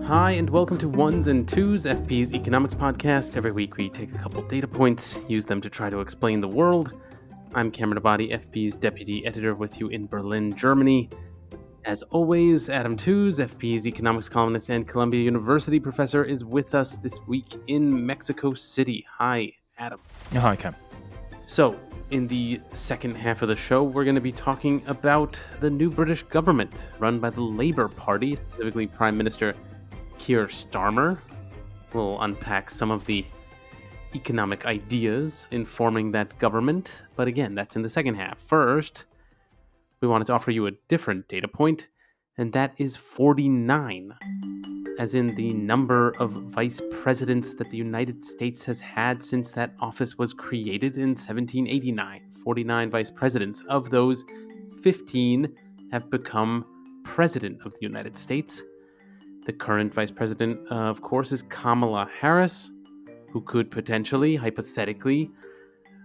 Hi, and welcome to Ones and Tooze, FP's economics podcast. Every week we take a couple data points, use them to try to explain the world. I'm Cameron Abadi, FP's deputy editor, with you in Berlin, Germany. As always, Adam Tooze, FP's economics columnist and Columbia University professor, is with us this week in Mexico City. Hi, Adam. Hi, Cam. So, in the second half of the show, we're going to be talking about the new British government run by the Labour Party, specifically Prime Minister Keir Starmer. We'll unpack some of the economic ideas informing that government, but again, that's in the second half. First, we wanted to offer you a different data point, and that is 49, as in the number of vice presidents that the United States has had since that office was created in 1789. 49 vice presidents. Of those, 15 have become president of the United States. The current vice president, of course, is Kamala Harris, who could potentially, hypothetically,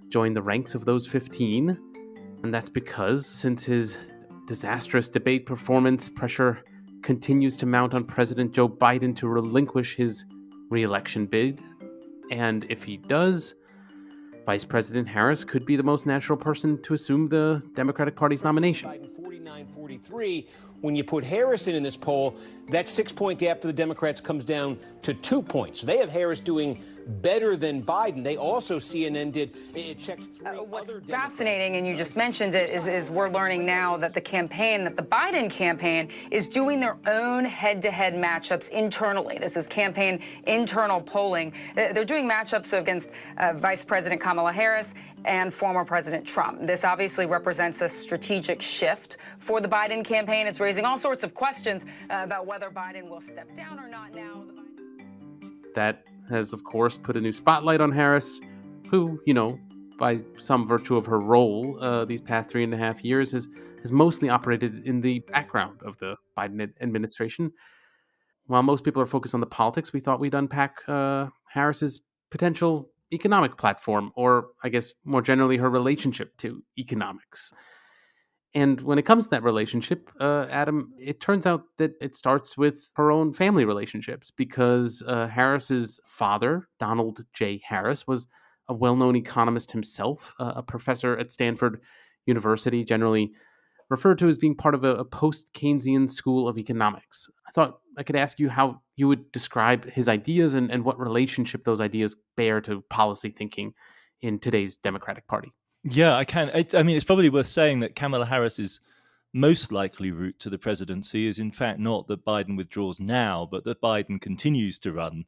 join the ranks of those 15. And that's because, since his disastrous debate performance, pressure continues to mount on President Joe Biden to relinquish his re-election bid. And if he does, Vice President Harris could be the most natural person to assume the Democratic Party's nomination. Biden 49-43. When you put Harris in this poll, that 6-point gap for the Democrats comes down to 2 points. They have Harris doing better than Biden. They also, CNN did, it checked what's fascinating, and you just mentioned it, is we're learning now that the Biden campaign is doing their own head-to-head matchups internally. This is campaign internal polling. They're doing matchups against Vice President Kamala Harris and former President Trump. This obviously represents a strategic shift for the Biden campaign. It's raising all sorts of questions about whether Biden will step down or not now. That has, of course, put a new spotlight on Harris, who, by some virtue of her role these past 3.5 years, has mostly operated in the background of the Biden administration. While most people are focused on the politics, we thought we'd unpack Harris's potential economic platform, or I guess more generally her relationship to economics. And when it comes to that relationship, Adam, it turns out that it starts with her own family relationships, because Harris's father, Donald J. Harris, was a well-known economist himself, a professor at Stanford University, generally referred to as being part of a post-Keynesian school of economics. I thought I could ask you how you would describe his ideas and what relationship those ideas bear to policy thinking in today's Democratic Party. Yeah, I can. It's probably worth saying that Kamala Harris's most likely route to the presidency is in fact not that Biden withdraws now, but that Biden continues to run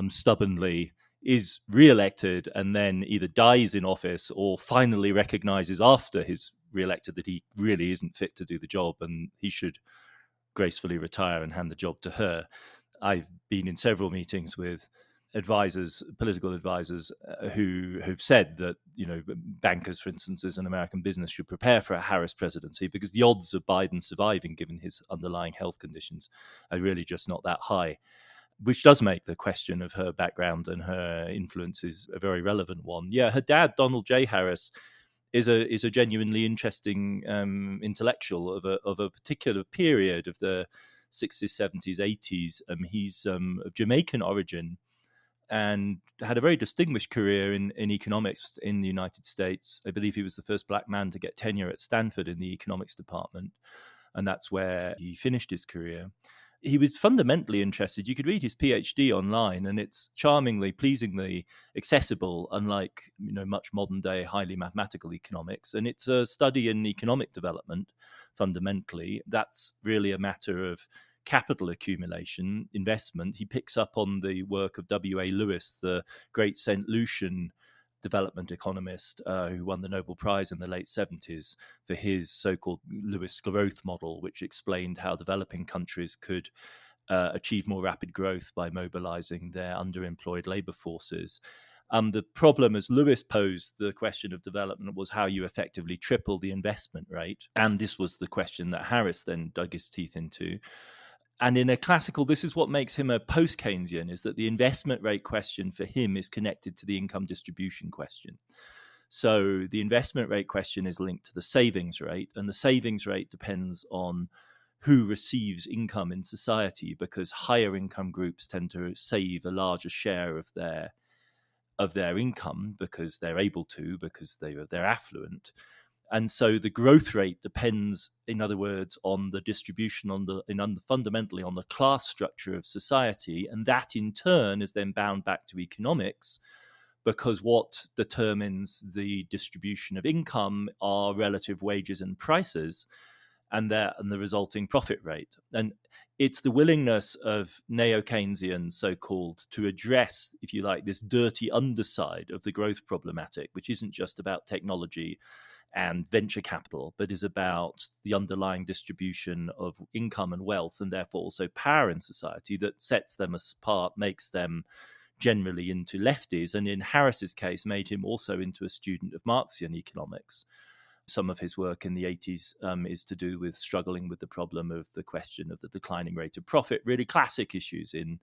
stubbornly, is re-elected, and then either dies in office or finally recognizes after he's re-elected that he really isn't fit to do the job and he should gracefully retire and hand the job to her. I've been in several meetings with political advisors who've said that, bankers, for instance, as an American business, should prepare for a Harris presidency because the odds of Biden surviving, given his underlying health conditions, are really just not that high, which does make the question of her background and her influences a very relevant one. Yeah, her dad, Donald J. Harris, is a genuinely interesting intellectual of a particular period of the 60s, 70s, 80s. He's of Jamaican origin and had a very distinguished career in economics in the United States. I believe he was the first black man to get tenure at Stanford in the economics department, and that's where he finished his career. He was fundamentally interested. You could read his PhD online, and it's charmingly, pleasingly accessible, unlike much modern-day, highly mathematical economics. And it's a study in economic development, fundamentally. That's really a matter of capital accumulation, investment. He picks up on the work of W.A. Lewis, the great St. Lucian development economist who won the Nobel Prize in the late 70s for his so-called Lewis growth model, which explained how developing countries could achieve more rapid growth by mobilizing their underemployed labor forces. The problem, as Lewis posed the question of development, was how you effectively triple the investment rate. And this was the question that Harris then dug his teeth into. And in a classical, this is what makes him a post-Keynesian, is that the investment rate question for him is connected to the income distribution question. So the investment rate question is linked to the savings rate, and the savings rate depends on who receives income in society, because higher income groups tend to save a larger share of their income because they're able to, because they're affluent. And so the growth rate depends, in other words, on the distribution, fundamentally on the class structure of society. And that in turn is then bound back to economics, because what determines the distribution of income are relative wages and prices and the resulting profit rate. And it's the willingness of neo-Keynesians, so-called, to address, if you like, this dirty underside of the growth problematic, which isn't just about technology and venture capital, but is about the underlying distribution of income and wealth, and therefore also power in society, that sets them apart, makes them generally into lefties, and in Harris's case, made him also into a student of Marxian economics. Some of his work in the 80s is to do with struggling with the problem of the question of the declining rate of profit, really classic issues in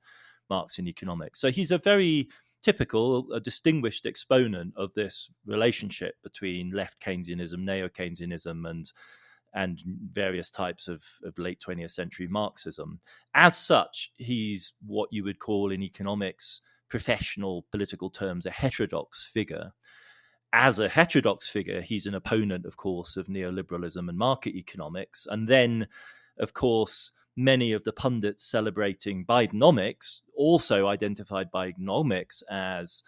Marxian economics. So he's a very typical, a distinguished exponent of this relationship between left Keynesianism, neo-Keynesianism, and various types of late 20th century Marxism. As such, he's what you would call in economics, professional political terms, a heterodox figure. As a heterodox figure, he's an opponent, of course, of neoliberalism and market economics. And then, of course, many of the pundits celebrating Bidenomics also identified Bidenomics as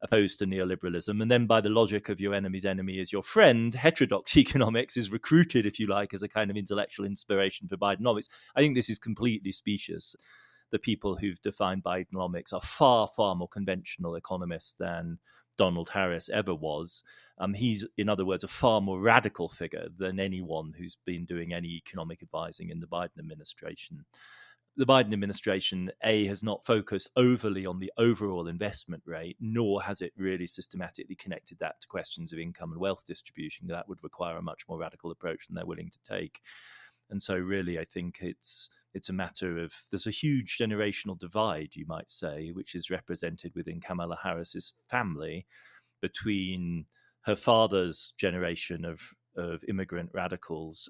opposed to neoliberalism. And then, by the logic of your enemy's enemy is your friend, heterodox economics is recruited, if you like, as a kind of intellectual inspiration for Bidenomics. I think this is completely specious. The people who've defined Bidenomics are far, far more conventional economists than Donald Harris ever was. He's, in other words, a far more radical figure than anyone who's been doing any economic advising in the Biden administration. The Biden administration, has not focused overly on the overall investment rate, nor has it really systematically connected that to questions of income and wealth distribution. That would require a much more radical approach than they're willing to take. And so really, I think it's a matter of, there's a huge generational divide, you might say, which is represented within Kamala Harris's family between her father's generation of immigrant radicals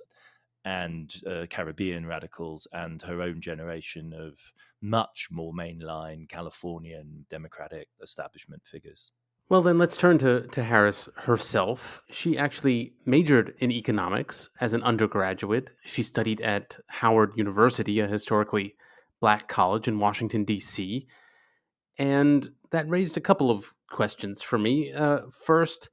and Caribbean radicals, and her own generation of much more mainline Californian Democratic establishment figures. Well, then let's turn to Harris herself. She actually majored in economics as an undergraduate. She studied at Howard University, a historically black college in Washington, D.C., and that raised a couple of questions for me. First,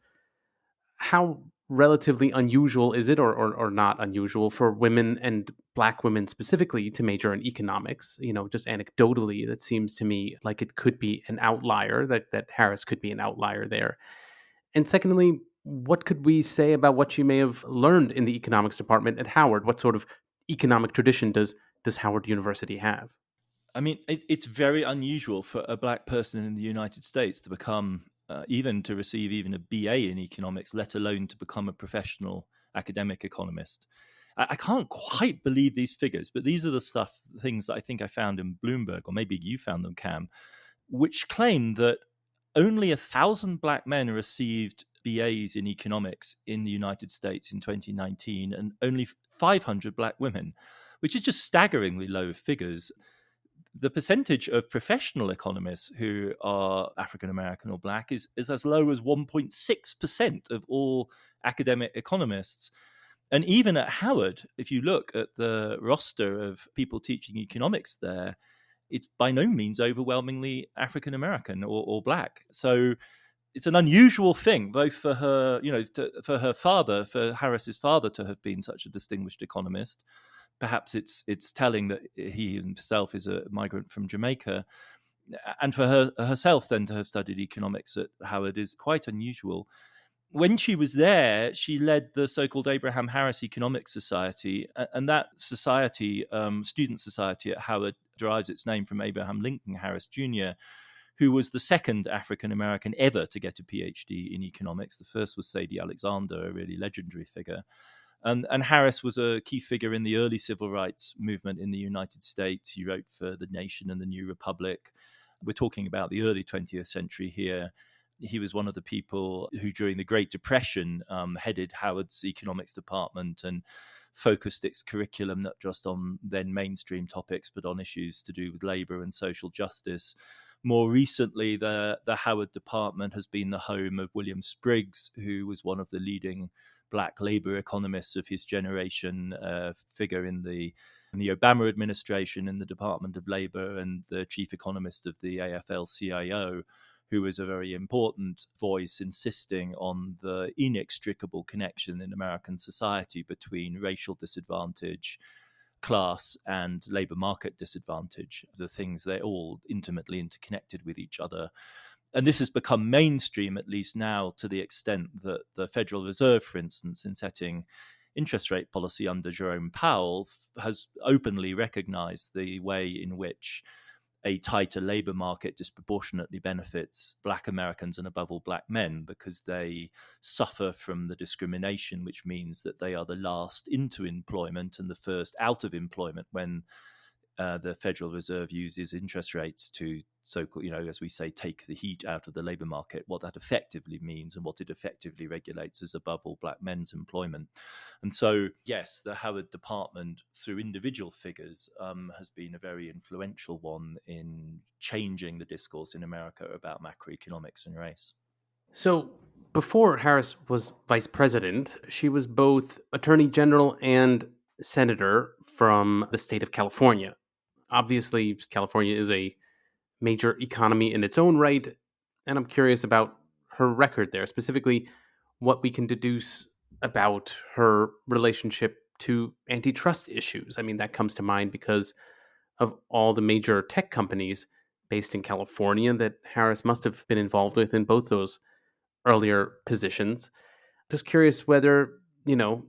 how relatively unusual is it, or not unusual, for women, and black women specifically, to major in economics? Just anecdotally, that seems to me like it could be an outlier, that Harris could be an outlier there. And secondly, what could we say about what she may have learned in the economics department at Howard? What sort of economic tradition does Howard University have? I mean, it's very unusual for a black person in the United States to become even to receive even a BA in economics, let alone to become a professional academic economist. I can't quite believe these figures, but these are the things that I think I found in Bloomberg, or maybe you found them, Cam, which claim that only 1,000 black men received BAs in economics in the United States in 2019, and only 500 black women, which is just staggeringly low figures. The percentage of professional economists who are African American or black is as low as 1.6% of all academic economists. And even at Howard, if you look at the roster of people teaching economics there, it's by no means overwhelmingly African American or black. So it's an unusual thing, both for her, for her father, for Harris's father, to have been such a distinguished economist. Perhaps it's telling that he himself is a migrant from Jamaica, and for herself then to have studied economics at Howard is quite unusual. When she was there, she led the so-called Abraham Harris Economic Society, and that society, student society at Howard, derives its name from Abraham Lincoln Harris Jr., who was the second African-American ever to get a PhD in economics. The first was Sadie Alexander, a really legendary figure. And Harris was a key figure in the early civil rights movement in the United States. He wrote for The Nation and The New Republic. We're talking about the early 20th century here. He was one of the people who, during the Great Depression, headed Howard's economics department and focused its curriculum not just on then mainstream topics, but on issues to do with labour and social justice. More recently, the Howard Department has been the home of William Spriggs, who was one of the leading black labour economists of his generation, figure in the Obama administration in the Department of Labour, and the chief economist of the AFL-CIO, who was a very important voice insisting on the inextricable connection in American society between racial disadvantage, class, and labour market disadvantage. The things, they're all intimately interconnected with each other. And this has become mainstream, at least now, to the extent that the Federal Reserve, for instance, in setting interest rate policy under Jerome Powell, has openly recognized the way in which a tighter labour market disproportionately benefits black Americans and above all black men, because they suffer from the discrimination, which means that they are the last into employment and the first out of employment when the Federal Reserve uses interest rates to, as we say, take the heat out of the labour market. What that effectively means and what it effectively regulates is above all black men's employment. And so, yes, the Howard Department, through individual figures, has been a very influential one in changing the discourse in America about macroeconomics and race. So before Harris was vice president, she was both attorney general and senator from the state of California. Obviously, California is a major economy in its own right, and I'm curious about her record there, specifically what we can deduce about her relationship to antitrust issues. I mean, that comes to mind because of all the major tech companies based in California that Harris must have been involved with in both those earlier positions. Just curious whether,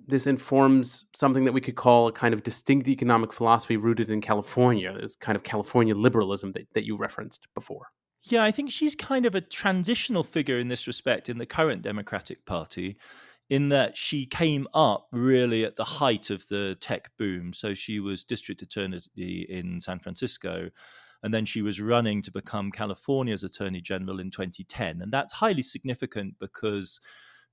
this informs something that we could call a kind of distinct economic philosophy rooted in California, this kind of California liberalism that you referenced before. Yeah, I think she's kind of a transitional figure in this respect in the current Democratic Party, in that she came up really at the height of the tech boom. So she was district attorney in San Francisco, and then she was running to become California's attorney general in 2010. And that's highly significant because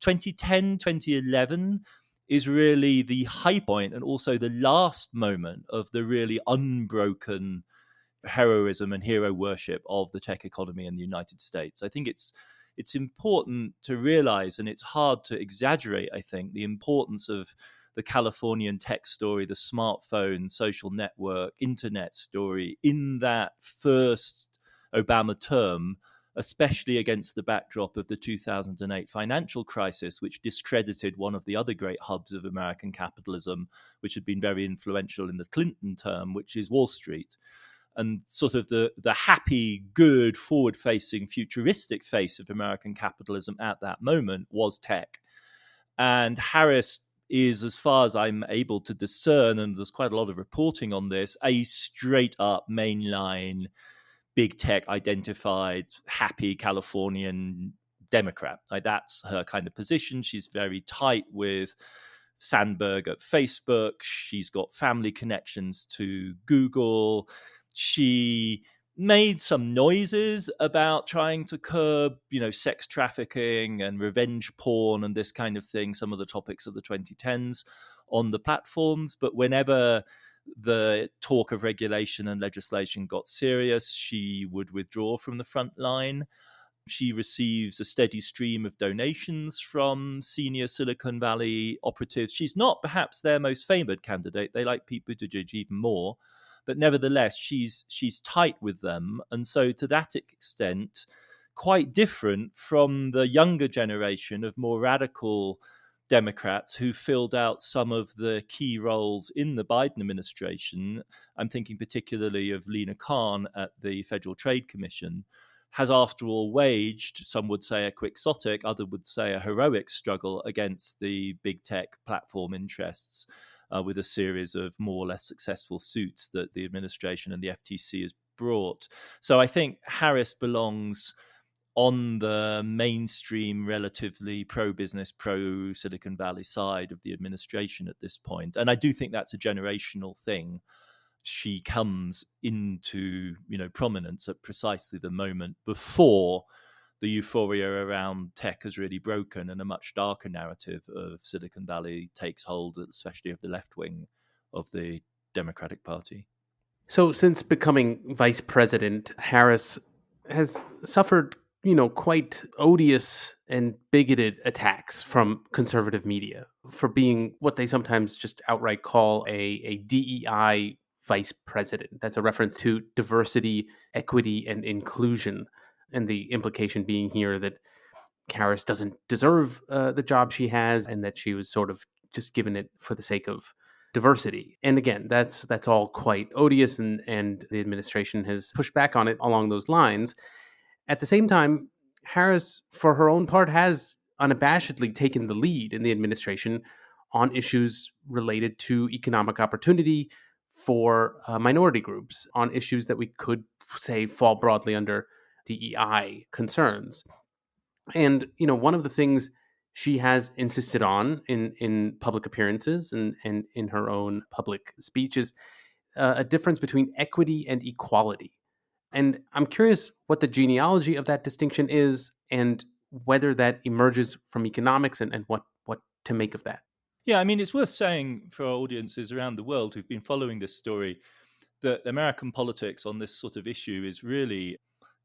2010, 2011 is really the high point and also the last moment of the really unbroken heroism and hero worship of the tech economy in the United States. I think it's important to realize, and it's hard to exaggerate, I think, the importance of the Californian tech story, the smartphone, social network, internet story in that first Obama term, especially against the backdrop of the 2008 financial crisis, which discredited one of the other great hubs of American capitalism, which had been very influential in the Clinton term, which is Wall Street. And sort of the happy, good, forward-facing, futuristic face of American capitalism at that moment was tech. And Harris is, as far as I'm able to discern, and there's quite a lot of reporting on this, a straight-up mainline, big tech identified, happy Californian Democrat. Like, that's her kind of position. She's very tight with Sandberg at Facebook. She's got family connections to Google. She made some noises about trying to curb, sex trafficking and revenge porn and this kind of thing, some of the topics of the 2010s on the platforms. But whenever the talk of regulation and legislation got serious, she would withdraw from the front line. She receives a steady stream of donations from senior Silicon Valley operatives. She's not perhaps their most favored candidate. They like Pete Buttigieg even more. But nevertheless, she's tight with them. And so to that extent, quite different from the younger generation of more radical Democrats who filled out some of the key roles in the Biden administration. I'm thinking particularly of Lena Khan at the Federal Trade Commission, has after all waged, some would say a quixotic, others would say a heroic struggle against the big tech platform interests with a series of more or less successful suits that the administration and the FTC has brought. So I think Harris belongs on the mainstream, relatively pro-business, pro-Silicon Valley side of the administration at this point. And I do think that's a generational thing. She comes into, prominence at precisely the moment before the euphoria around tech has really broken and a much darker narrative of Silicon Valley takes hold, especially of the left wing of the Democratic Party. So since becoming vice president, Harris has suffered, quite odious and bigoted attacks from conservative media for being what they sometimes just outright call a DEI vice president. That's a reference to diversity, equity, and inclusion. And the implication being here that Harris doesn't deserve the job she has and that she was sort of just given it for the sake of diversity. And again, that's all quite odious, and the administration has pushed back on it along those lines. At the same time, Harris, for her own part, has unabashedly taken the lead in the administration on issues related to economic opportunity for minority groups, on issues that we could say fall broadly under DEI concerns. And, one of the things she has insisted on in public appearances and in her own public speeches, a difference between equity and equality. And I'm curious what the genealogy of that distinction is and whether that emerges from economics and what to make of that. Yeah, I mean, it's worth saying for our audiences around the world who've been following this story that American politics on this sort of issue is really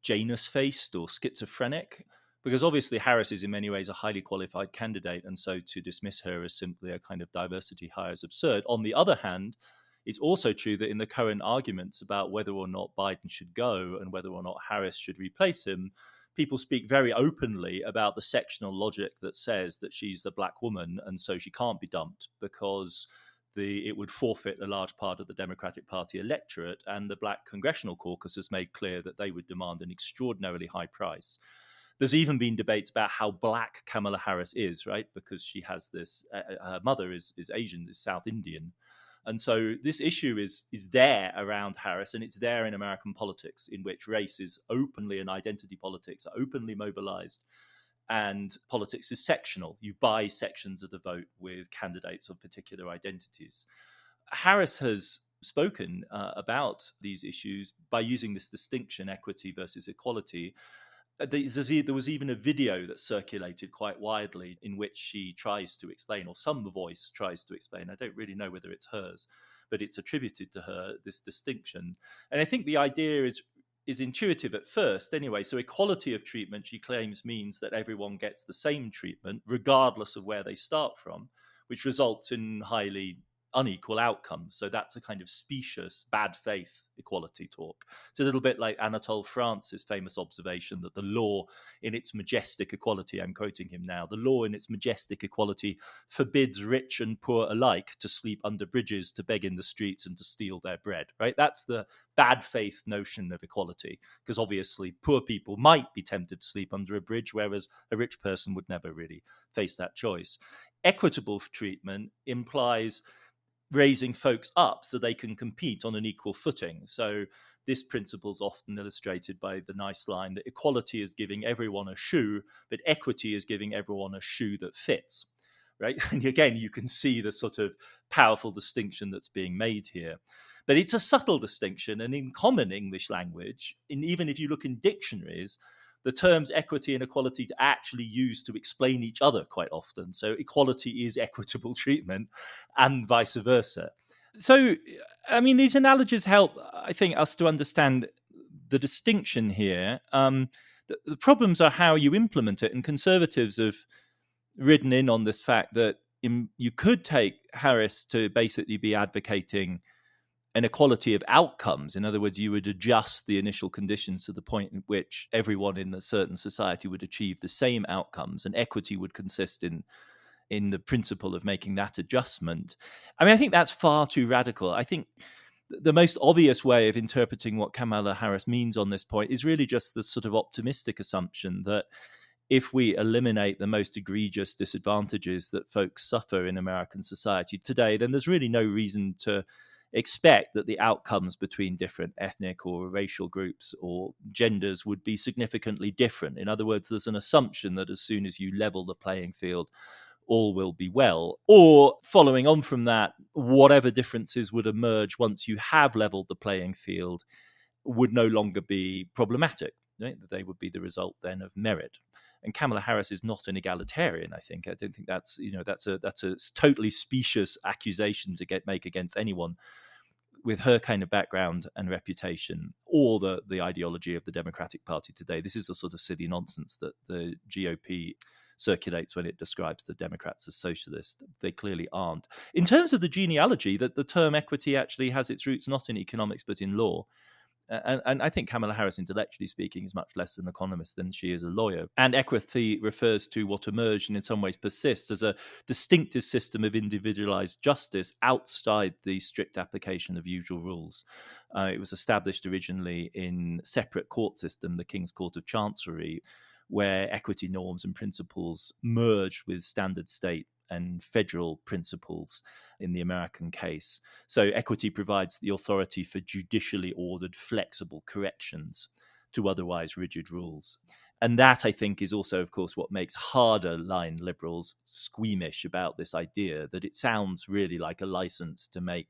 Janus-faced or schizophrenic, because obviously Harris is in many ways a highly qualified candidate, and so to dismiss her as simply a kind of diversity hire is absurd. On the other hand, it's also true that in the current arguments about whether or not Biden should go and whether or not Harris should replace him, people speak very openly about the sectional logic that says that she's the black woman and so she can't be dumped because it would forfeit a large part of the Democratic Party electorate, and the Black Congressional Caucus has made clear that they would demand an extraordinarily high price. There's even been debates about how black Kamala Harris is, right? Because she has this, her mother is Asian, is South Indian. And so this issue is there around Harris, and it's there in American politics, in which race is openly and identity politics are openly mobilized. And politics is sectional. You buy sections of the vote with candidates of particular identities. Harris has spoken about these issues by using this distinction, equity versus equality. There was even a video that circulated quite widely in which she tries to explain, or some voice tries to explain, I don't really know whether it's hers, but it's attributed to her, this distinction. And I think the idea is intuitive at first anyway. So equality of treatment, she claims, means that everyone gets the same treatment regardless of where they start from, which results in highly unequal outcomes. So that's a kind of specious, bad faith equality talk. It's a little bit like Anatole France's famous observation that the law in its majestic equality, I'm quoting him now, the law in its majestic equality forbids rich and poor alike to sleep under bridges, to beg in the streets, and to steal their bread, right? That's the bad faith notion of equality, because obviously poor people might be tempted to sleep under a bridge, whereas a rich person would never really face that choice. Equitable treatment implies raising folks up so they can compete on an equal footing. So this principle is often illustrated by the nice line that equality is giving everyone a shoe, but equity is giving everyone a shoe that fits, right? And again, you can see the sort of powerful distinction that's being made here. But it's a subtle distinction, and in common English language, even if you look in dictionaries, the terms equity and equality are actually used to explain each other quite often. So equality is equitable treatment and vice versa. So, I mean, these analogies help, I think, us to understand the distinction here. The problems are how you implement it, and conservatives have ridden in on this fact that you could take Harris to basically be advocating an equality of outcomes. In other words, you would adjust the initial conditions to the point at which everyone in a certain society would achieve the same outcomes, and equity would consist in the principle of making that adjustment. I mean, I think that's far too radical. I think the most obvious way of interpreting what Kamala Harris means on this point is really just the sort of optimistic assumption that if we eliminate the most egregious disadvantages that folks suffer in American society today, then there's really no reason to expect that the outcomes between different ethnic or racial groups or genders would be significantly different. In other words, there's an assumption that as soon as you level the playing field, all will be well. Or following on from that, whatever differences would emerge once you have leveled the playing field would no longer be problematic. right? That they would be the result then of merit. And Kamala Harris is not an egalitarian, I think. I don't think that's a totally specious accusation to make against anyone with her kind of background and reputation, or the ideology of the Democratic Party today. This is the sort of silly nonsense that the GOP circulates when it describes the Democrats as socialist. They clearly aren't. In terms of the genealogy, that the term equity actually has its roots not in economics but in law. And I think Kamala Harris, intellectually speaking, is much less an economist than she is a lawyer. And equity refers to what emerged and in some ways persists as a distinctive system of individualized justice outside the strict application of usual rules. It was established originally in separate court system, the King's Court of Chancery, where equity norms and principles merged with standard state and federal principles in the American case. So equity provides the authority for judicially ordered flexible corrections to otherwise rigid rules. And that, I think, is also, of course, what makes harder line liberals squeamish about this idea that it sounds really like a license to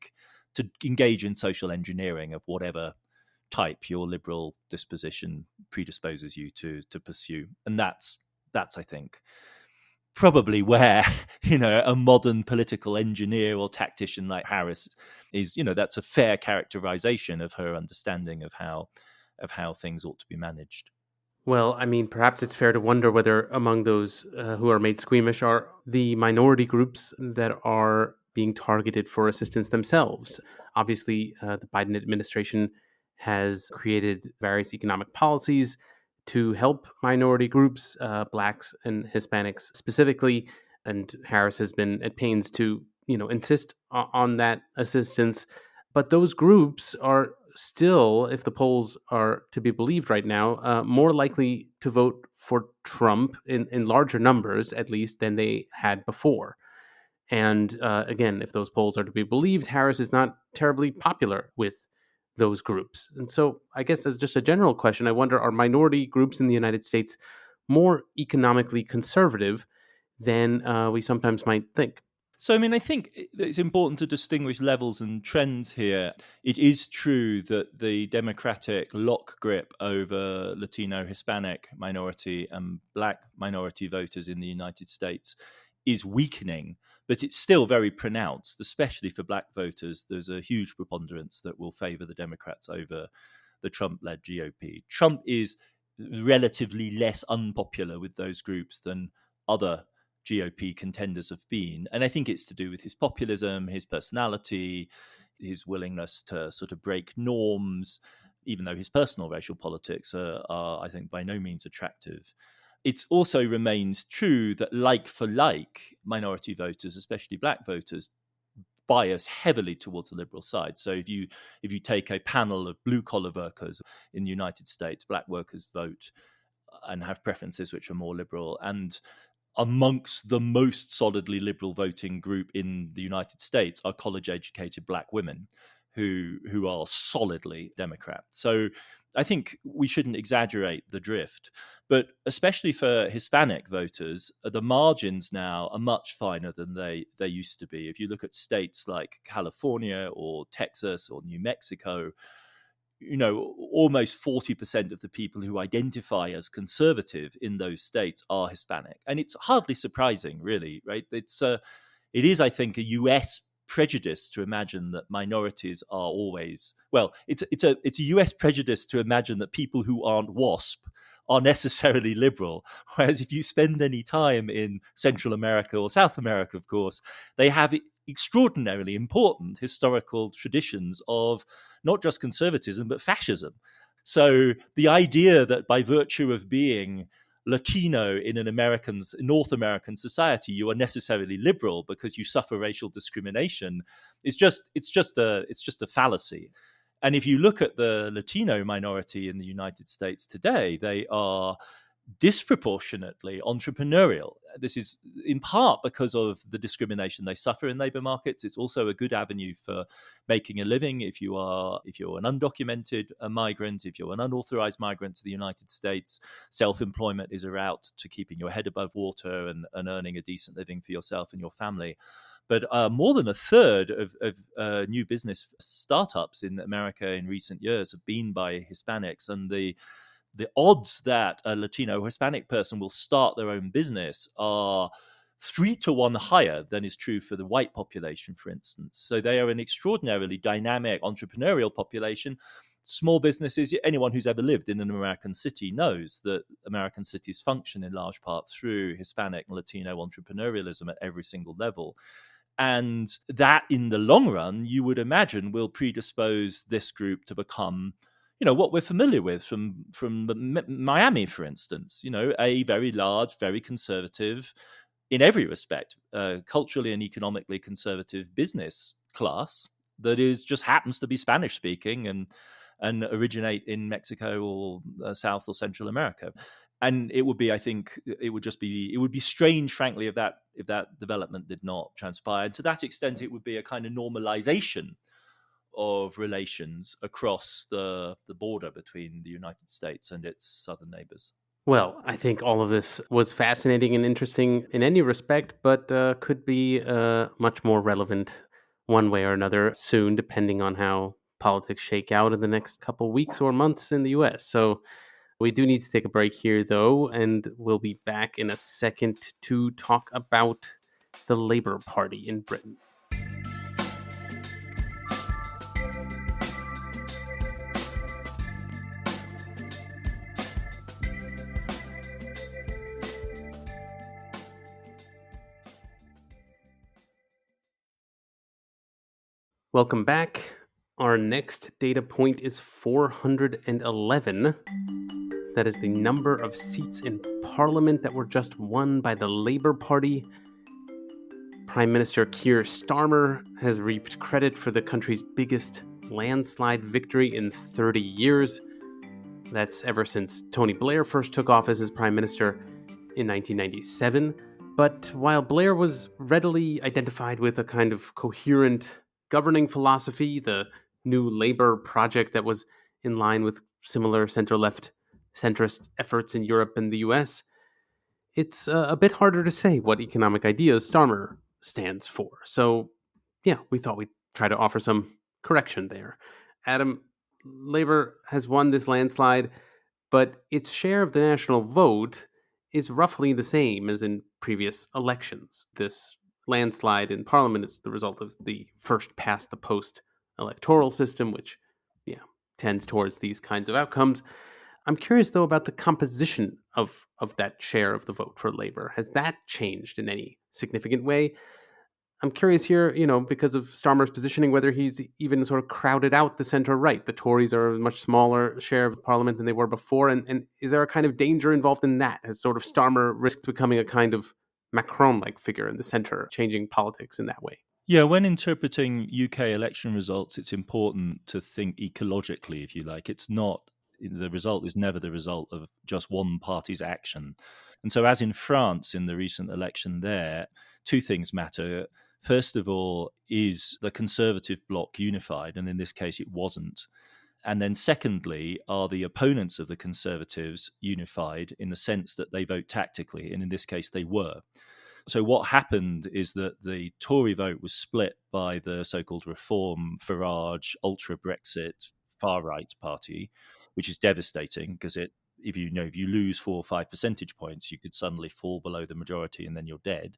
engage in social engineering of whatever type your liberal disposition predisposes you to pursue. And that's I think, probably where, a modern political engineer or tactician like Harris is, that's a fair characterization of her understanding of how things ought to be managed. Well, I mean, perhaps it's fair to wonder whether among those who are made squeamish are the minority groups that are being targeted for assistance themselves. Obviously, the Biden administration has created various economic policies to help minority groups, Blacks and Hispanics specifically, and Harris has been at pains to, insist on that assistance. But those groups are still, if the polls are to be believed right now, more likely to vote for Trump in larger numbers, at least, than they had before. And again, if those polls are to be believed, Harris is not terribly popular with those groups. And so I guess as just a general question, I wonder, are minority groups in the United States more economically conservative than we sometimes might think? So, I think it's important to distinguish levels and trends here. It is true that the Democratic lock grip over Latino, Hispanic minority and Black minority voters in the United States is weakening, but it's still very pronounced, especially for Black voters. There's a huge preponderance that will favor the Democrats over the Trump-led GOP. Trump is relatively less unpopular with those groups than other GOP contenders have been. And I think it's to do with his populism, his personality, his willingness to sort of break norms, even though his personal racial politics are I think, by no means attractive. It also remains true that, like for like, minority voters, especially Black voters, bias heavily towards the liberal side. So if you take a panel of blue-collar workers in the United States, Black workers vote and have preferences which are more liberal. And amongst the most solidly liberal voting group in the United States are college-educated Black women who are solidly Democrat. So I think we shouldn't exaggerate the drift. But especially for Hispanic voters, the margins now are much finer than they used to be. If you look at states like California or Texas or New Mexico, almost 40% of the people who identify as conservative in those states are Hispanic. And it's hardly surprising, really, right? It is, I think, a US prejudice to imagine that minorities are always, well, it's a US prejudice to imagine that people who aren't WASP are necessarily liberal. Whereas if you spend any time in Central America or South America, of course, they have extraordinarily important historical traditions of not just conservatism, but fascism. So the idea that by virtue of being Latino in North American society, you are necessarily liberal because you suffer racial discrimination it's just a fallacy. And if you look at the Latino minority in the United States today, they are disproportionately entrepreneurial. This is in part because of the discrimination they suffer in labor markets. It's also a good avenue for making a living if you're an undocumented migrant, if you're an unauthorized migrant to the United States. Self-employment is a route to keeping your head above water and earning a decent living for yourself and your family. But more than a third of new business startups in America in recent years have been by Hispanics, and the the odds that a Latino or Hispanic person will start their own business are 3 to 1 higher than is true for the white population, for instance. So they are an extraordinarily dynamic entrepreneurial population. Small businesses, anyone who's ever lived in an American city knows that American cities function in large part through Hispanic and Latino entrepreneurialism at every single level. And that, in the long run, you would imagine will predispose this group to become, what we're familiar with from Miami, for instance, a very large, very conservative, in every respect, culturally and economically conservative business class that just happens to be Spanish speaking and originate in Mexico or South or Central America. And it would be, I think, it would be strange, frankly, if that development did not transpire. And to that extent, it would be a kind of normalization of relations across the border between the United States and its southern neighbors. Well, I think all of this was fascinating and interesting in any respect, but could be much more relevant one way or another soon, depending on how politics shake out in the next couple weeks or months in the US. So we do need to take a break here, though, and we'll be back in a second to talk about the Labour Party in Britain. Welcome back. Our next data point is 411. That is the number of seats in Parliament that were just won by the Labour Party. Prime Minister Keir Starmer has reaped credit for the country's biggest landslide victory in 30 years. That's ever since Tony Blair first took office as Prime Minister in 1997. But while Blair was readily identified with a kind of coherent governing philosophy, the new Labour project that was in line with similar center-left centrist efforts in Europe and the US, it's a bit harder to say what economic ideas Starmer stands for. So, yeah, we thought we'd try to offer some correction there. Adam, Labour has won this landslide, but its share of the national vote is roughly the same as in previous elections. This landslide in Parliament is the result of the first past the post electoral system, which tends towards these kinds of outcomes. I'm curious, though, about the composition of that share of the vote for Labour. Has that changed in any significant way? I'm curious here, because of Starmer's positioning, whether he's even sort of crowded out the centre-right. The Tories are a much smaller share of Parliament than they were before. And is there a kind of danger involved in that? Has sort of Starmer risked becoming a kind of Macron-like figure in the centre, changing politics in that way? Yeah, when interpreting UK election results, it's important to think ecologically, if you like. The result is never the result of just one party's action. And so as in France in the recent election there, two things matter. First of all, is the Conservative bloc unified? And in this case, it wasn't. And then secondly, are the opponents of the Conservatives unified in the sense that they vote tactically? And in this case, they were. So what happened is that the Tory vote was split by the so-called Reform, Farage, ultra-Brexit, far-right party, which is devastating because if you lose 4 or 5 percentage points, you could suddenly fall below the majority and then you're dead.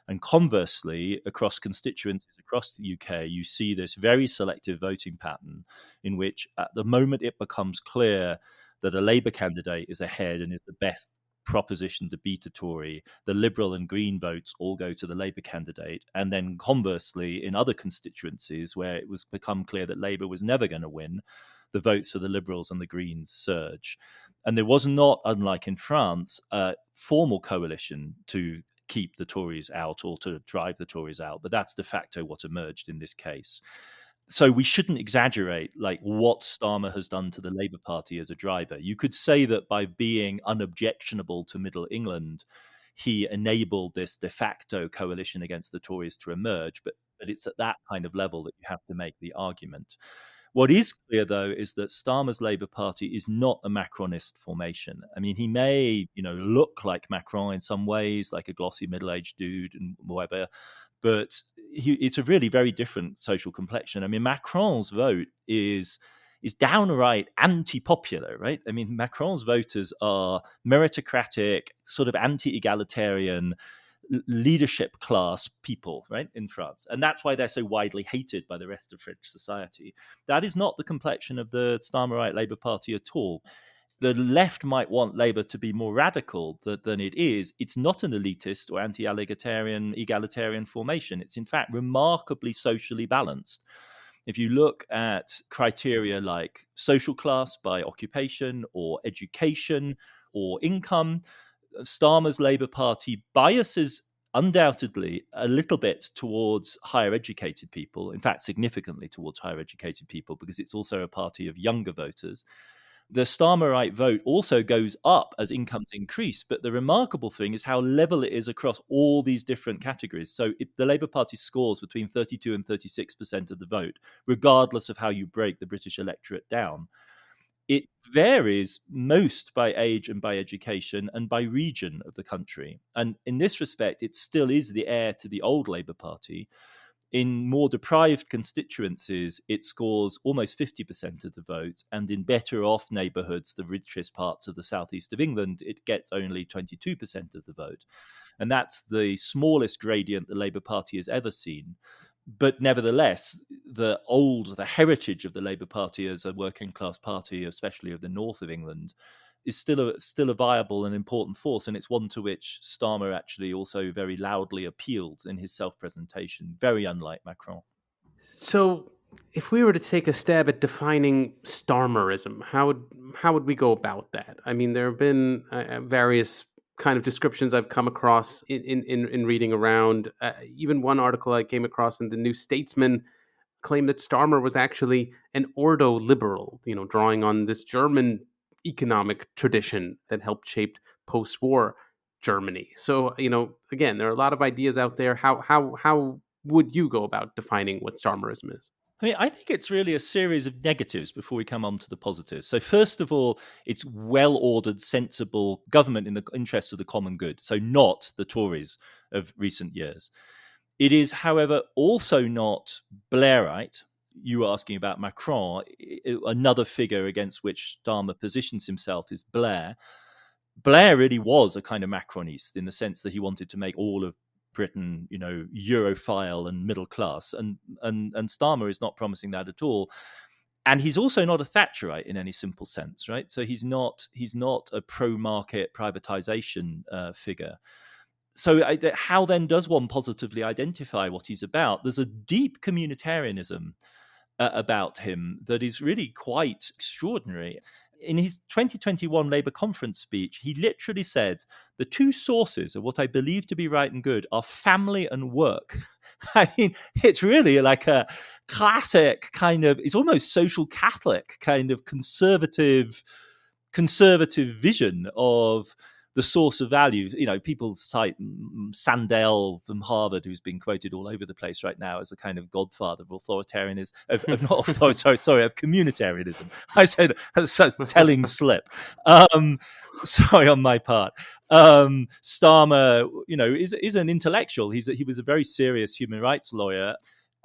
And conversely, across constituencies across the UK, you see this very selective voting pattern in which at the moment it becomes clear that a Labour candidate is ahead and is the best proposition to beat a Tory, the Liberal and Green votes all go to the Labour candidate. And then conversely, in other constituencies where it was become clear that Labour was never going to win, the votes for the Liberals and the Greens surge. And there was not, unlike in France, a formal coalition to keep the Tories out or to drive the Tories out, but that's de facto what emerged in this case. So we shouldn't exaggerate what Starmer has done to the Labour Party as a driver. You could say that by being unobjectionable to Middle England, he enabled this de facto coalition against the Tories to emerge, but it's at that kind of level that you have to make the argument. What is clear, though, is that Starmer's Labour Party is not a Macronist formation. I mean, he may, look like Macron in some ways, like a glossy middle-aged dude and whatever, but it's a really very different social complexion. I mean, Macron's vote is is downright anti-popular, right? I mean, Macron's voters are meritocratic, sort of anti-egalitarian, leadership class people, right, in France. And that's why they're so widely hated by the rest of French society. That is not the complexion of the Starmerite Labour Party at all. The left might want Labour to be more radical than it is. It's not an elitist or egalitarian formation. It's in fact remarkably socially balanced. If you look at criteria like social class by occupation or education or income, Starmer's Labour Party biases undoubtedly a little bit towards higher educated people, in fact, significantly towards higher educated people, because it's also a party of younger voters. The Starmerite vote also goes up as incomes increase, but the remarkable thing is how level it is across all these different categories. So the Labour Party scores between 32 and 36% of the vote, regardless of how you break the British electorate down. It varies most by age and by education and by region of the country. And in this respect, it still is the heir to the old Labour Party. In more deprived constituencies, it scores almost 50% of the vote. And in better off neighbourhoods, the richest parts of the southeast of England, it gets only 22% of the vote. And that's the smallest gradient the Labour Party has ever seen. But nevertheless, the heritage of the Labour Party as a working class party, especially of the north of England, is still a viable and important force, and it's one to which Starmer actually also very loudly appealed in his self-presentation, very unlike Macron. So, if we were to take a stab at defining Starmerism, how would we go about that? I mean, there have been various kind of descriptions I've come across in reading around. Even one article I came across in the New Statesman claimed that Starmer was actually an ordo liberal, drawing on this German economic tradition that helped shape post-war Germany. So, again, there are a lot of ideas out there. How would you go about defining what Starmerism is? I mean, I think it's really a series of negatives before we come on to the positives. So first of all, it's well-ordered, sensible government in the interests of the common good. So not the Tories of recent years. It is, however, also not Blairite. You were asking about Macron. Another figure against which Starmer positions himself is Blair. Blair really was a kind of Macroniste in the sense that he wanted to make all of Britain, Europhile and middle class, and Starmer is not promising that at all. And he's also not a Thatcherite in any simple sense, right? So he's not a pro-market privatization figure. So how then does one positively identify what he's about? There's a deep communitarianism about him that is really quite extraordinary. In his 2021 Labour conference speech, he literally said, the two sources of what I believe to be right and good are family and work. I mean, it's really like a classic kind of, it's almost social Catholic kind of conservative vision of the source of value. People cite Sandel from Harvard, who's been quoted all over the place right now as a kind of godfather of authoritarianism, of communitarianism. I said a telling slip. Sorry on my part. Starmer, is an intellectual. He was a very serious human rights lawyer,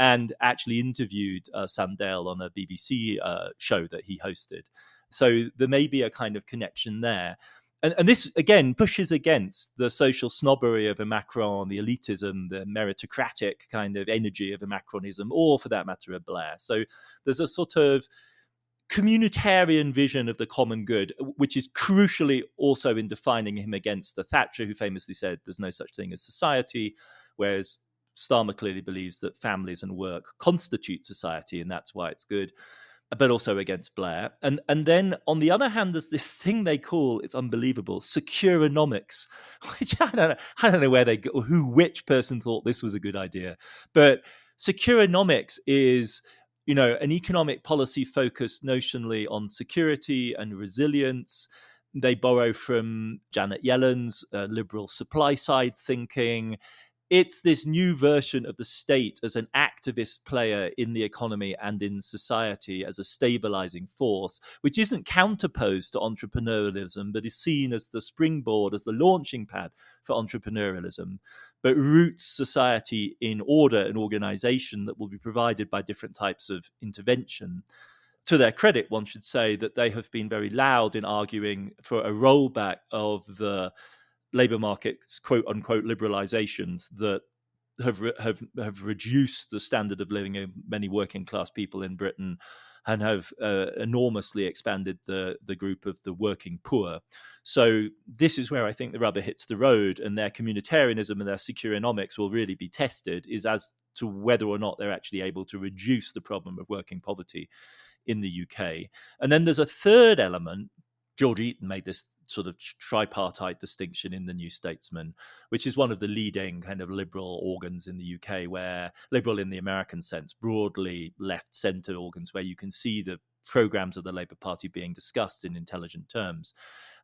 and actually interviewed Sandel on a BBC show that he hosted. So there may be a kind of connection there. And this, again, pushes against the social snobbery of a Macron, the elitism, the meritocratic kind of energy of a Macronism, or for that matter, a Blair. So there's a sort of communitarian vision of the common good, which is crucially also in defining him against the Thatcher, who famously said there's no such thing as society, whereas Starmer clearly believes that families and work constitute society, and that's why it's good. But also against Blair. And then on the other hand, there's this thing they call, it's unbelievable, securonomics, which I don't know where which person thought this was a good idea. But securonomics is, an economic policy focused notionally on security and resilience. They borrow from Janet Yellen's liberal supply side thinking. It's this new version of the state as an activist player in the economy and in society as a stabilizing force, which isn't counterposed to entrepreneurialism, but is seen as the springboard, as the launching pad for entrepreneurialism, but roots society in order and organization that will be provided by different types of intervention. to their credit, one should say that they have been very loud in arguing for a rollback of the labour market's quote unquote liberalisations that have reduced the standard of living of many working class people in Britain and have enormously expanded the group of the working poor. So this is where I think the rubber hits the road, and their communitarianism and their securonomics will really be tested, is as to whether or not they're actually able to reduce the problem of working poverty in the UK. And then there's a third element. George Eaton made this sort of tripartite distinction in the New Statesman, which is one of the leading kind of liberal organs in the UK, where liberal in the American sense, broadly left-centre organs, where you can see the programmes of the Labour Party being discussed in intelligent terms.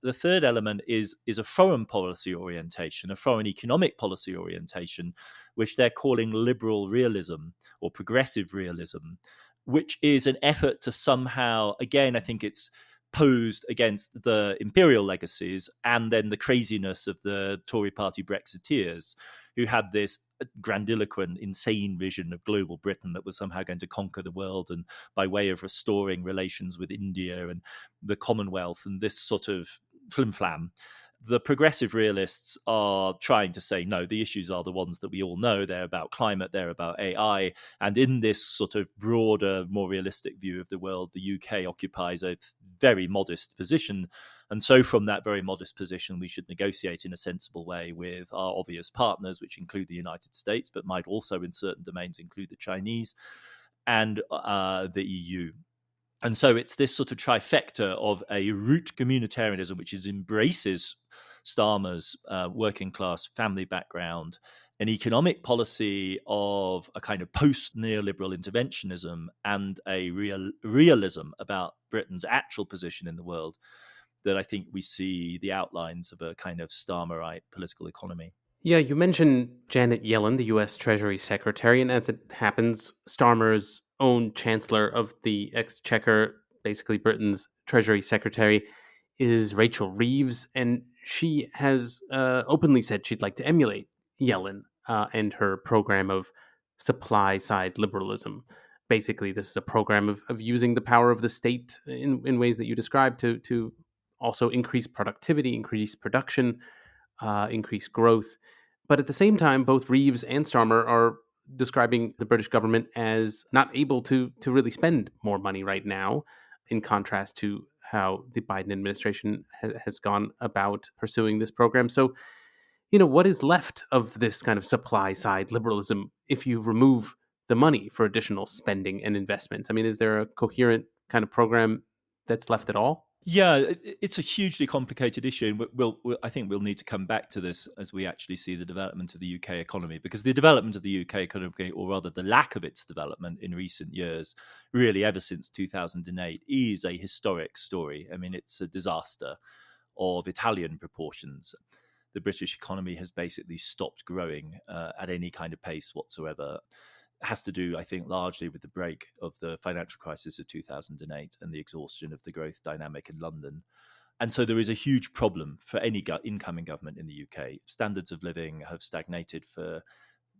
The third element is a foreign policy orientation, a foreign economic policy orientation, which they're calling liberal realism or progressive realism, which is an effort to somehow, again, I think it's posed against the imperial legacies and then the craziness of the Tory party Brexiteers, who had this grandiloquent, insane vision of global Britain that was somehow going to conquer the world, and by way of restoring relations with India and the Commonwealth and this sort of flim-flam. The progressive realists are trying to say, no, the issues are the ones that we all know. They're about climate, they're about AI. And in this sort of broader, more realistic view of the world, the UK occupies a very modest position. And so from that very modest position, we should negotiate in a sensible way with our obvious partners, which include the United States, but might also in certain domains include the Chinese and the EU. And so it's this sort of trifecta of a root communitarianism, which embraces Starmer's working class family background, an economic policy of a kind of post-neoliberal interventionism, and a realism about Britain's actual position in the world, that I think we see the outlines of a kind of Starmerite political economy. Yeah, you mentioned Janet Yellen, the U.S. Treasury Secretary, and as it happens, Starmer's own Chancellor of the Exchequer, basically Britain's Treasury Secretary, is Rachel Reeves, and she has openly said she'd like to emulate Yellen and her program of supply-side liberalism. Basically, this is a program of using the power of the state in ways that you described to also increase productivity, increase production, increase growth. But at the same time, both Reeves and Starmer are describing the British government as not able to really spend more money right now, in contrast to how the Biden administration has gone about pursuing this program. So, what is left of this kind of supply side liberalism if you remove the money for additional spending and investments? I mean, is there a coherent kind of program that's left at all? Yeah, it's a hugely complicated issue, and I think we'll need to come back to this as we actually see the development of the UK economy, because the development of the UK economy, or rather the lack of its development in recent years, really ever since 2008, is a historic story. I mean, it's a disaster of Italian proportions. The British economy has basically stopped growing at any kind of pace whatsoever. Has to do, I think, largely with the break of the financial crisis of 2008 and the exhaustion of the growth dynamic in London. And so there is a huge problem for any incoming government in the UK. Standards of living have stagnated for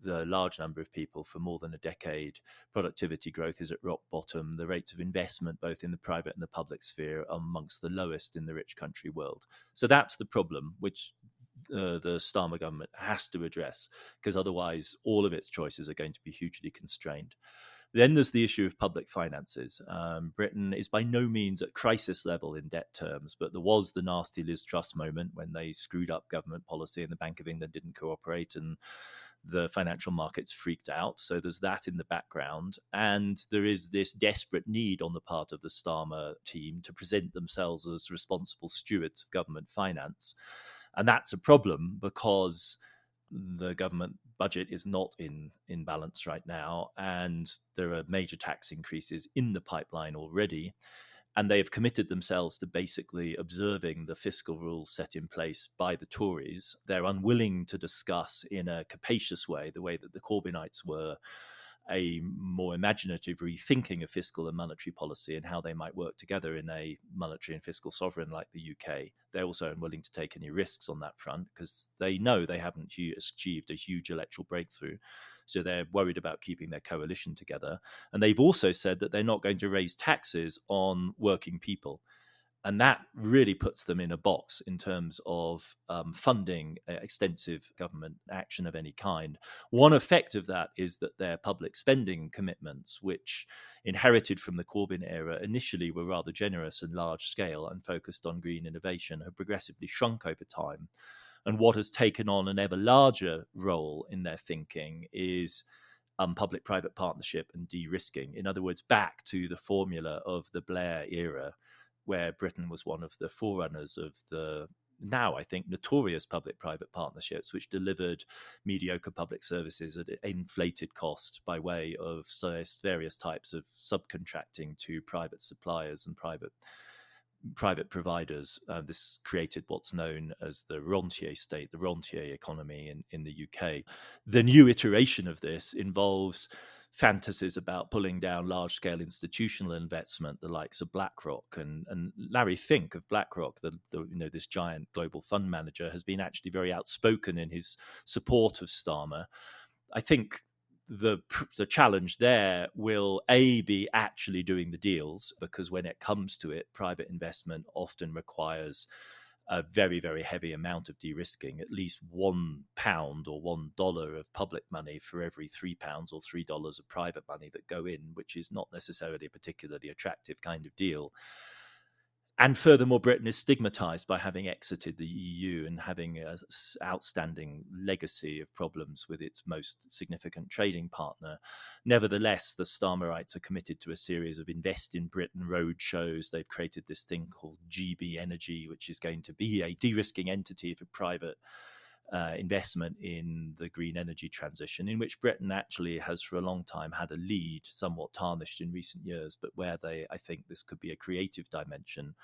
the large number of people for more than a decade. Productivity growth is at rock bottom. The rates of investment, both in the private and the public sphere, are amongst the lowest in the rich country world. So that's the problem, which the Starmer government has to address, because otherwise all of its choices are going to be hugely constrained. Then there's the issue of public finances. Britain is by no means at crisis level in debt terms, but there was the nasty Liz Truss moment when they screwed up government policy and the Bank of England didn't cooperate and the financial markets freaked out. So there's that in the background. And there is this desperate need on the part of the Starmer team to present themselves as responsible stewards of government finance. And that's a problem because the government budget is not in balance right now, and there are major tax increases in the pipeline already. And they have committed themselves to basically observing the fiscal rules set in place by the Tories. They're unwilling to discuss in a capacious way, the way that the Corbynites were, a more imaginative rethinking of fiscal and monetary policy and how they might work together in a monetary and fiscal sovereign like the UK. They're also unwilling to take any risks on that front because they know they haven't achieved a huge electoral breakthrough. So they're worried about keeping their coalition together. And they've also said that they're not going to raise taxes on working people. And that really puts them in a box in terms of funding extensive government action of any kind. One effect of that is that their public spending commitments, which inherited from the Corbyn era, initially were rather generous and large scale and focused on green innovation, have progressively shrunk over time. And what has taken on an ever larger role in their thinking is public-private partnership and de-risking. In other words, back to the formula of the Blair era, where Britain was one of the forerunners of the now, I think, notorious public-private partnerships, which delivered mediocre public services at inflated cost by way of various types of subcontracting to private suppliers and private providers. This created what's known as the rentier state, the rentier economy in the UK. The new iteration of this involves fantasies about pulling down large-scale institutional investment, the likes of BlackRock and Larry Fink of BlackRock, this giant global fund manager, has been actually very outspoken in his support of Starmer. I think the challenge there will be actually doing the deals, because when it comes to it, private investment often requires a very, very heavy amount of de-risking, at least £1 or $1 of public money for every £3 or $3 of private money that go in, which is not necessarily a particularly attractive kind of deal. And furthermore, Britain is stigmatized by having exited the EU and having an outstanding legacy of problems with its most significant trading partner. Nevertheless, the Starmerites are committed to a series of Invest in Britain road shows. They've created this thing called GB Energy, which is going to be a de-risking entity for private investment in the green energy transition, in which Britain actually has for a long time had a lead, somewhat tarnished in recent years, but where I think this could be a creative dimension.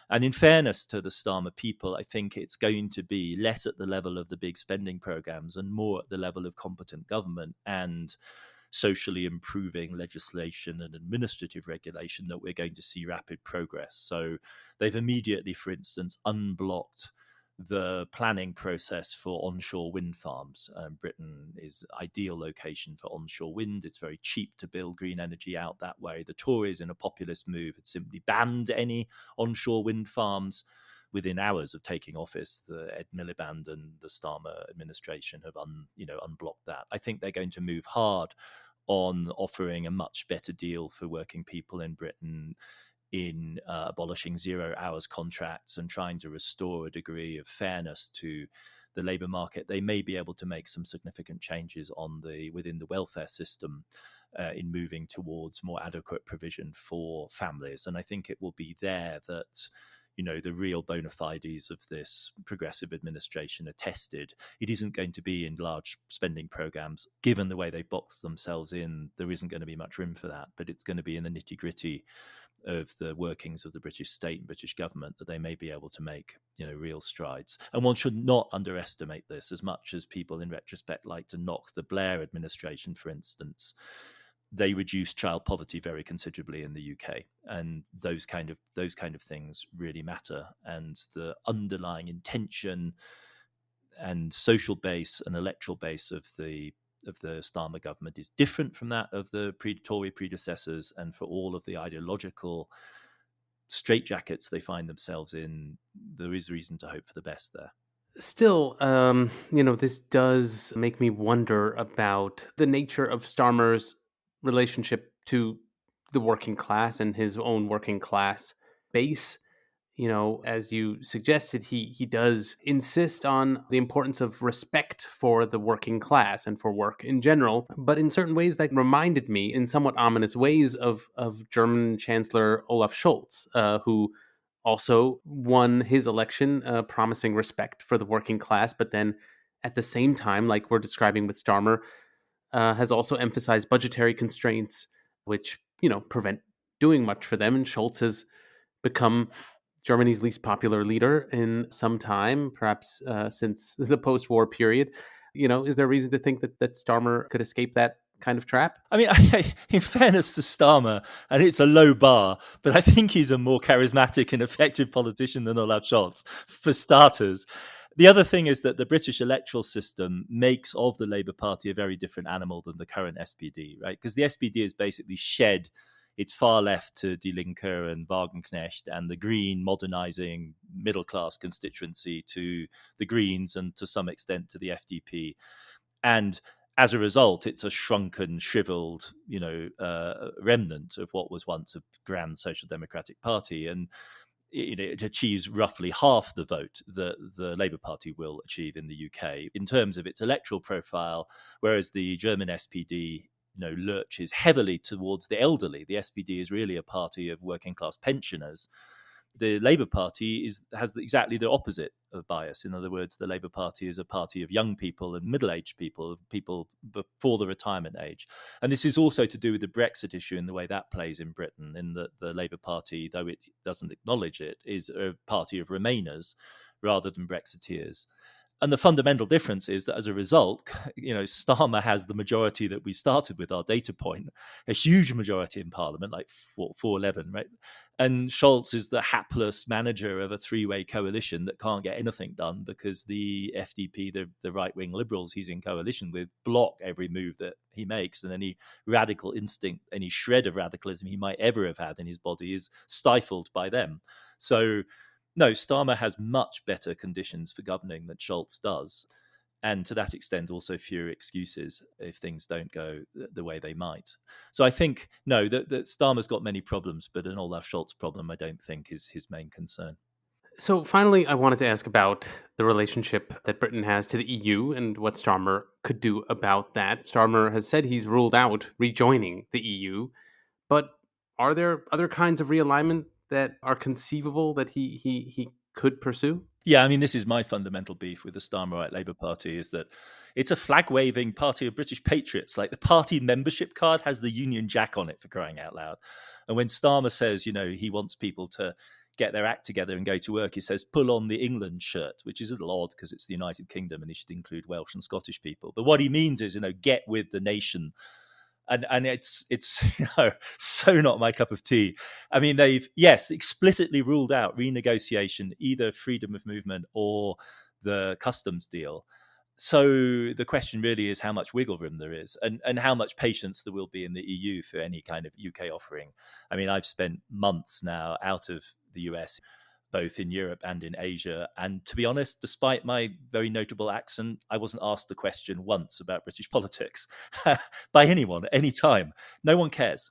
And in fairness to the Starmer people, I think it's going to be less at the level of the big spending programs and more at the level of competent government and socially improving legislation and administrative regulation that we're going to see rapid progress. So they've immediately, for instance, unblocked the planning process for onshore wind farms. Britain is an ideal location for onshore wind. It's very cheap to build green energy out that way. The Tories, in a populist move, had simply banned any onshore wind farms. Within hours of taking office, the Ed Miliband and the Starmer administration have unblocked that. I think they're going to move hard on offering a much better deal for working people in Britain, in abolishing 0 hours contracts and trying to restore a degree of fairness to the labour market. They may be able to make some significant changes within the welfare system in moving towards more adequate provision for families. And I think it will be there that the real bona fides of this progressive administration are tested. It isn't going to be in large spending programs. Given the way they've boxed themselves in, there isn't going to be much room for that, but it's going to be in the nitty-gritty of the workings of the British state and British government that they may be able to make real strides. And one should not underestimate this, as much as people in retrospect like to knock the Blair administration, for instance. They reduced child poverty very considerably in the UK, and those kind of things really matter. And the underlying intention and social base and electoral base of the Starmer government is different from that of the Tory predecessors, and for all of the ideological straitjackets they find themselves in, there is reason to hope for the best there. Still, this does make me wonder about the nature of Starmer's relationship to the working class and his own working class base. As you suggested, he does insist on the importance of respect for the working class and for work in general. But in certain ways, that reminded me, in somewhat ominous ways, of German Chancellor Olaf Scholz, who also won his election promising respect for the working class, but then at the same time, like we're describing with Starmer, has also emphasized budgetary constraints, which, prevent doing much for them. And Scholz has become Germany's least popular leader in some time, perhaps since the post-war period. Is there reason to think that Starmer could escape that kind of trap? I mean, in fairness to Starmer, and it's a low bar, but I think he's a more charismatic and effective politician than Olaf Scholz, for starters. The other thing is that the British electoral system makes of the Labour Party a very different animal than the current SPD, right? Because the SPD has basically shed its far left to Die Linke and Wagenknecht and the Green modernising middle-class constituency to the Greens and to some extent to the FDP. And as a result, it's a shrunken, shriveled, remnant of what was once a grand social democratic party. And it achieves roughly half the vote that the Labour Party will achieve in the UK in terms of its electoral profile, whereas the German SPD lurches heavily towards the elderly. The SPD is really a party of working class pensioners. The Labour Party has exactly the opposite of bias. In other words, the Labour Party is a party of young people and middle-aged people before the retirement age. And this is also to do with the Brexit issue and the way that plays in Britain, in that the Labour Party, though it doesn't acknowledge it, is a party of Remainers rather than Brexiteers. And the fundamental difference is that as a result, Starmer has the majority that we started with, our data point, a huge majority in Parliament, like 411, right? And Scholz is the hapless manager of a three-way coalition that can't get anything done because the FDP, the right-wing liberals he's in coalition with, block every move that he makes, and any radical instinct, any shred of radicalism he might ever have had in his body is stifled by them. So no, Starmer has much better conditions for governing than Scholz does. And to that extent, also fewer excuses if things don't go the way they might. So I think, no, that Starmer's got many problems, but an Olaf Scholz problem, I don't think, is his main concern. So finally, I wanted to ask about the relationship that Britain has to the EU and what Starmer could do about that. Starmer has said he's ruled out rejoining the EU, but are there other kinds of realignment that are conceivable that he could pursue? Yeah, I mean, this is my fundamental beef with the Starmerite Labour Party, is that it's a flag-waving party of British patriots. Like, the party membership card has the Union Jack on it, for crying out loud. And when Starmer says, he wants people to get their act together and go to work, he says, pull on the England shirt, which is a little odd because it's the United Kingdom and he should include Welsh and Scottish people. But what he means is, get with the nation. And it's so not my cup of tea. I mean, they've, yes, explicitly ruled out renegotiation, either freedom of movement or the customs deal. So the question really is how much wiggle room there is and how much patience there will be in the EU for any kind of UK offering. I mean, I've spent months now out of the US, both in Europe and in Asia. And to be honest, despite my very notable accent, I wasn't asked the question once about British politics by anyone at any time. No one cares.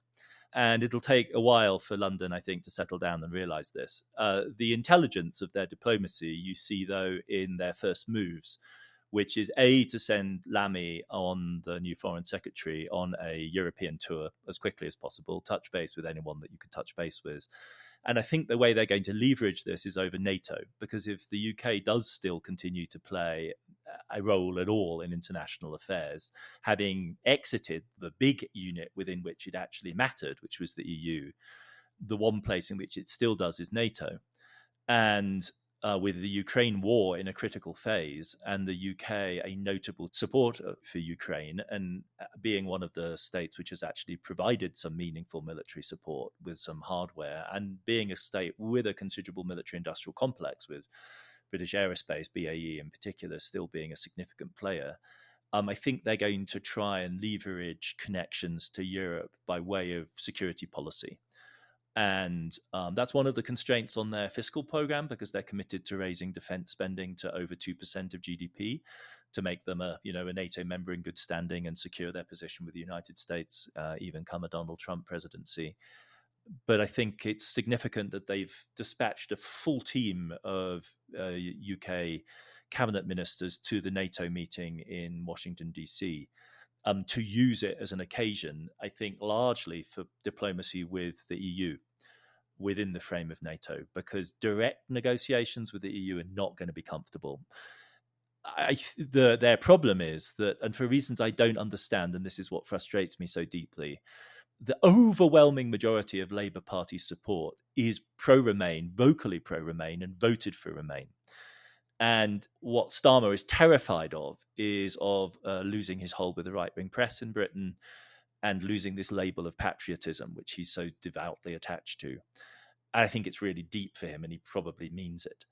And it'll take a while for London, I think, to settle down and realise this. The intelligence of their diplomacy you see, though, in their first moves, which is to send Lamy, on the new foreign secretary, on a European tour as quickly as possible, touch base with anyone that you could touch base with. And I think the way they're going to leverage this is over NATO, because if the UK does still continue to play a role at all in international affairs, having exited the big unit within which it actually mattered, which was the EU, the one place in which it still does is NATO. And with the Ukraine war in a critical phase and the UK a notable supporter for Ukraine and being one of the states which has actually provided some meaningful military support with some hardware, and being a state with a considerable military industrial complex with British Aerospace, BAE in particular, still being a significant player, I think they're going to try and leverage connections to Europe by way of security policy. And that's one of the constraints on their fiscal program, because they're committed to raising defense spending to over 2% of GDP to make them a NATO member in good standing and secure their position with the United States, even come a Donald Trump presidency. But I think it's significant that they've dispatched a full team of UK cabinet ministers to the NATO meeting in Washington, D.C., to use it as an occasion, I think, largely for diplomacy with the EU within the frame of NATO, because direct negotiations with the EU are not going to be comfortable. Their problem is that, and for reasons I don't understand, and this is what frustrates me so deeply, the overwhelming majority of Labour Party support is pro-Remain, vocally pro-Remain, and voted for Remain. And what Starmer is terrified of is of losing his hold with the right-wing press in Britain and losing this label of patriotism, which he's so devoutly attached to. And I think it's really deep for him, and he probably means it.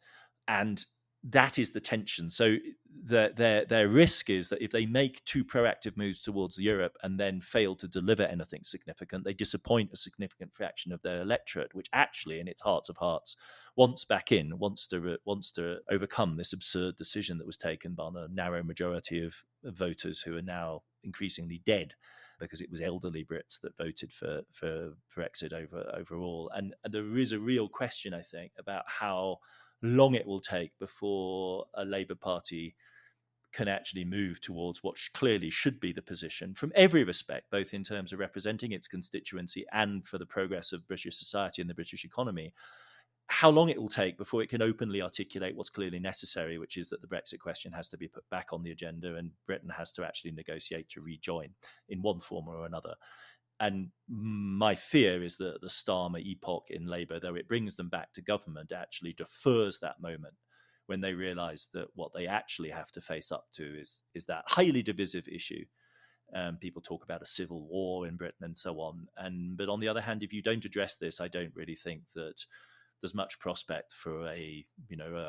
And that is the tension. So their risk is that if they make two proactive moves towards Europe and then fail to deliver anything significant, they disappoint a significant fraction of their electorate, which actually, in its hearts of hearts, wants to overcome this absurd decision that was taken by a narrow majority of voters who are now increasingly dead, because it was elderly Brits that voted for Brexit overall. And there is a real question, I think, about how long it will take before a Labour Party can actually move towards what clearly should be the position from every respect, both in terms of representing its constituency and for the progress of British society and the British economy. How long it will take before it can openly articulate what's clearly necessary, which is that the Brexit question has to be put back on the agenda and Britain has to actually negotiate to rejoin in one form or another. And my fear is that the Starmer epoch in Labour, though it brings them back to government, actually defers that moment when they realise that what they actually have to face up to is that highly divisive issue. People talk about a civil war in Britain and so on. But on the other hand, if you don't address this, I don't really think that there's much prospect for a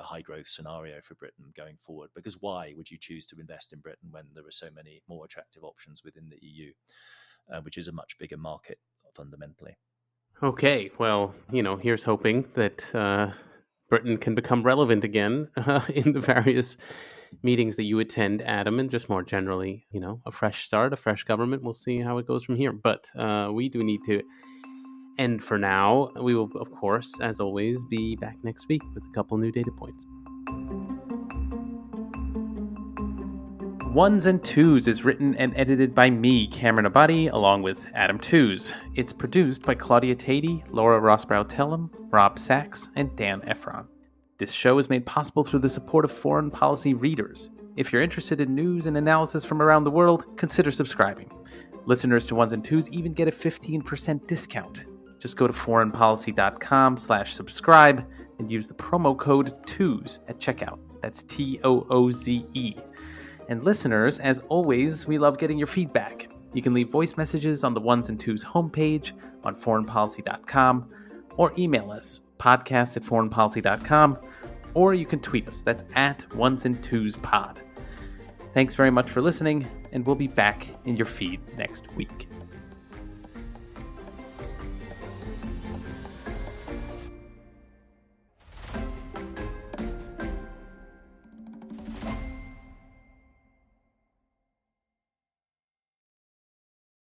high growth scenario for Britain going forward. Because why would you choose to invest in Britain when there are so many more attractive options within the EU? Which is a much bigger market fundamentally. Okay, well, here's hoping that Britain can become relevant again in the various meetings that you attend, Adam, and just more generally, a fresh start, a fresh government. We'll see how it goes from here. But we do need to end for now. We will, of course, as always, be back next week with a couple new data points. Ones and Tooze is written and edited by me, Cameron Abadi, along with Adam Tooze. It's produced by Claudia Tatey, Laura Rossbrow-Tellem, Rob Sachs, and Dan Efron. This show is made possible through the support of foreign policy readers. If you're interested in news and analysis from around the world, consider subscribing. Listeners to Ones and Tooze even get a 15% discount. Just go to foreignpolicy.com/subscribe and use the promo code TOOZE at checkout. That's TOOZE. And listeners, as always, we love getting your feedback. You can leave voice messages on the Ones and Tooze homepage on foreignpolicy.com, or email us, podcast@foreignpolicy.com, or you can tweet us. That's @OnesandTwozePod. Thanks very much for listening, and we'll be back in your feed next week.